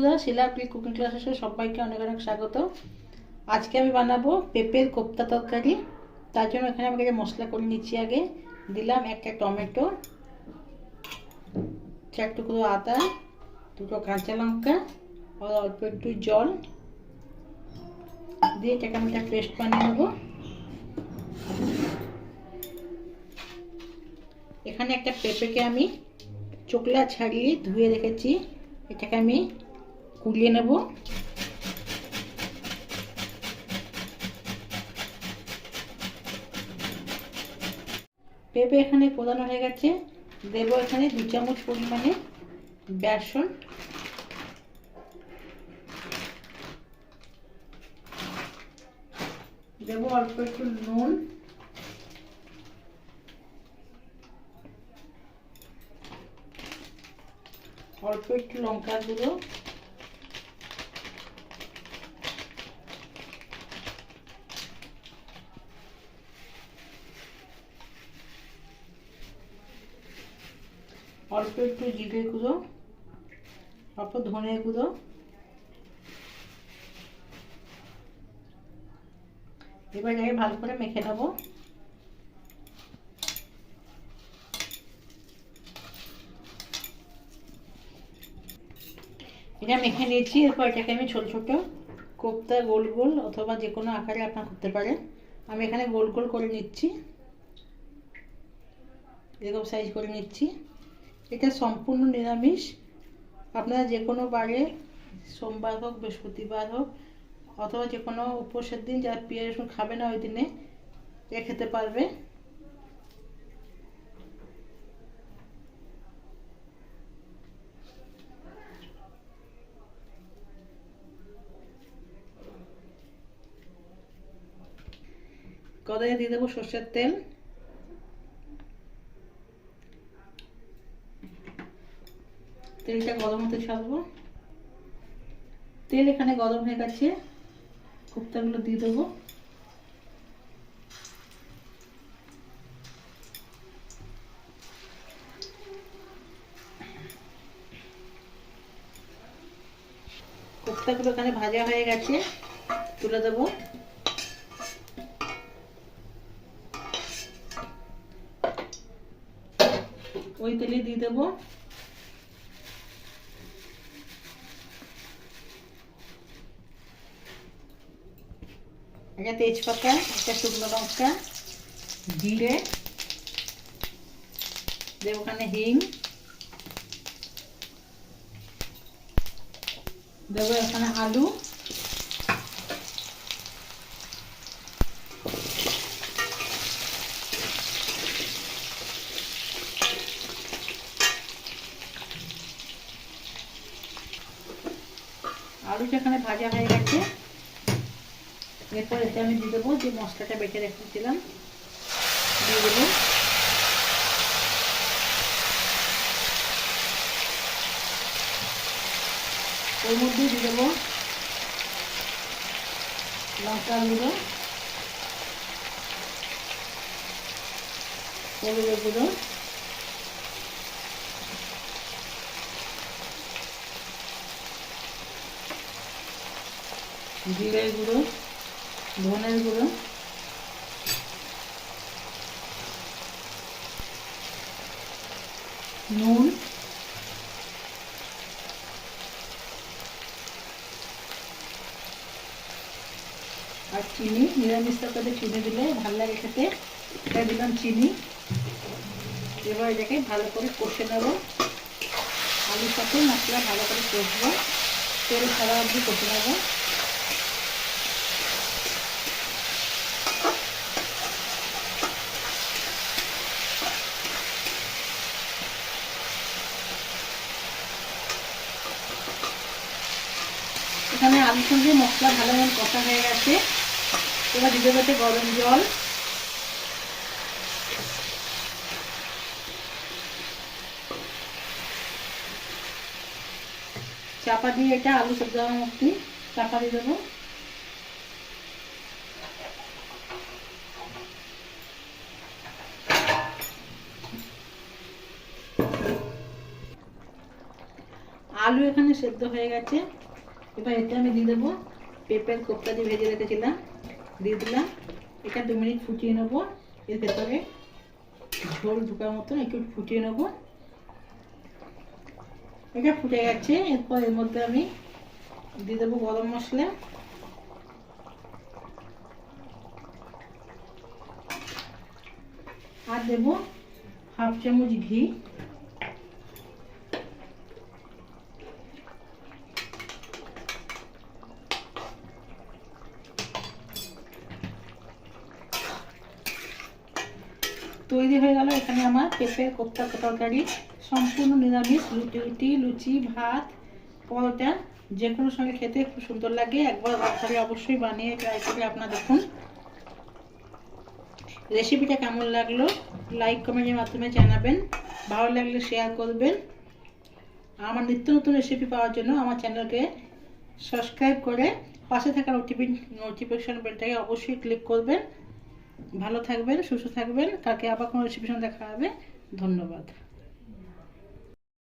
বন্ধুরা, শিলাপ্রিয় কুকিং ক্লাসে সবাইকে অনেক অনেক স্বাগত। আজকে আমি বানাবো পেঁপের কোপ্তা তরকারি। তার জন্য এখানে আমি কিছু মশলা করে নিচ্ছি। আগে দিলাম একটা টমেটো, 4 টুকরো আদা, 2টো কাঁচা লঙ্কা আর অল্প একটু জল দিয়ে এটাকে আমি একটা পেস্ট বানিয়ে নেবো। এখানে একটা পেঁপেকে আমি চোকলা ছাড়িয়ে ধুয়ে রেখেছি, এটাকে আমি কুলিয়ে নেব। পেঁপে এখানে পোড়ানো হয়ে গেছে। দেব এখানে 2 চামচ পরিমাণে বেসন, দেব অল্প একটু নুন, অল্প একটু লঙ্কার গুঁড়ো, অল্প একটু জিরে গুঁড়ো, অল্প ধনে গুঁড়ো, এবার আগে ভালো করে মেখে নেব। এটা মেখে নিয়েছি। এরপর এটাকে আমি ছোট ছোট কোপ্তা গোল গোল অথবা যে কোনো আকারে আপনারা করতে পারেন। আমি এখানে গোল গোল করে নিচ্ছি, এরকম সাইজ করে নিচ্ছি। এটা সম্পূর্ণ নিরামিষ। আপনারা যে কোনো বারে, সোমবার হোক, বৃহস্পতিবার হোক, অথবা যে কোনো উপোসের দিন যারা পেঁয়াজ রসুন খাবে না ওই দিনে খেতে পারবে। কড়াইয়ে দিয়ে দেবো সর্ষের তেল। তেলটা গরম হতে ছাড়বো। তেল এখানে গরম হয়ে গেছে, কোপ্তাগুলো দিয়ে দেবো। কোপ্তাগুলো এখানে ভাজা হয়ে গেছে, তুলে দেবো। ওই তেলে দিয়ে দেবো একটা তেজপাতা, একটা শুকনো লঙ্কা, জিরে দেবো, ওখানে হিং দেবো, এখানে আলু, আলুটা এখানে ভাজা হয়ে গেছে। এরপর এতে আমি দিয়ে দেবো যে মশলাটা বেটে রেখেছিলাম, দিয়ে দেবো। ওর মধ্যে দিয়ে দেবো লঙ্কার গুঁড়ো, হলুদের গুঁড়ো, জিরের গুঁড়ো, ধনের গুঁড়ো, নুন, আর চিনি। নিরামিষ তরকারিতে চিনি দিলে ভালো লাগে খেতে, তাই দিলাম চিনি। এবার এটাকে ভালো করে কষে নেব। আলুর সাথে মশলা ভালো করে কষবো, তেল ছাড়া অবধি কষে নেব। এখানে আলুর সঙ্গে মশলা ভালো মতো কষা হয়ে গেছে। এবার দিয়ে দেবো গরম জল, চাপা দিয়ে এটা আলু সেদ্ধ হওয়া অবধি চাপা দিয়ে দেবো। আলু এখানে সেদ্ধ হয়ে গেছে। এবার এটা আমি দিয়ে দেবো পেঁপের কোপ্তা দিয়ে ভেজে রেখেছিলাম, দিয়ে দিলাম। এটা 2 মিনিট ফুটিয়ে নেবো, এর ভেতরে ঝোল ঢোকার মতন একটু ফুটিয়ে নেবো। এটা ফুটে গেছে। এরপর এর মধ্যে আমি দিয়ে দেবো গরম মশলা, আর দেবো 1/2 চামচ ঘি। তৈরি হয়ে গেল এখানে আমার পেঁপের কোপ্তা তরকারি, সম্পূর্ণ নিরামিষ। রুটি, লুচি, ভাত, পরোটা যে কোনো সঙ্গে খেতে খুব সুন্দর লাগে। একবার বাচ্চাকে অবশ্যই বানিয়ে ট্রাই করে আপনারা দেখুন। রেসিপিটা কেমন লাগলো লাইক কমেন্টের মাধ্যমে জানাবেন, ভালো লাগলে শেয়ার করবেন। আমার নিত্য নতুন রেসিপি পাওয়ার জন্য আমার চ্যানেলকে সাবস্ক্রাইব করে পাশে থাকা নোটিফিকেশন বেলটাকে অবশ্যই ক্লিক করবেন। ভালো থাকবেন, সুস্থ থাকবেন। কালকে আবার কোনো রেসিপির সঙ্গে দেখা হবে। ধন্যবাদ।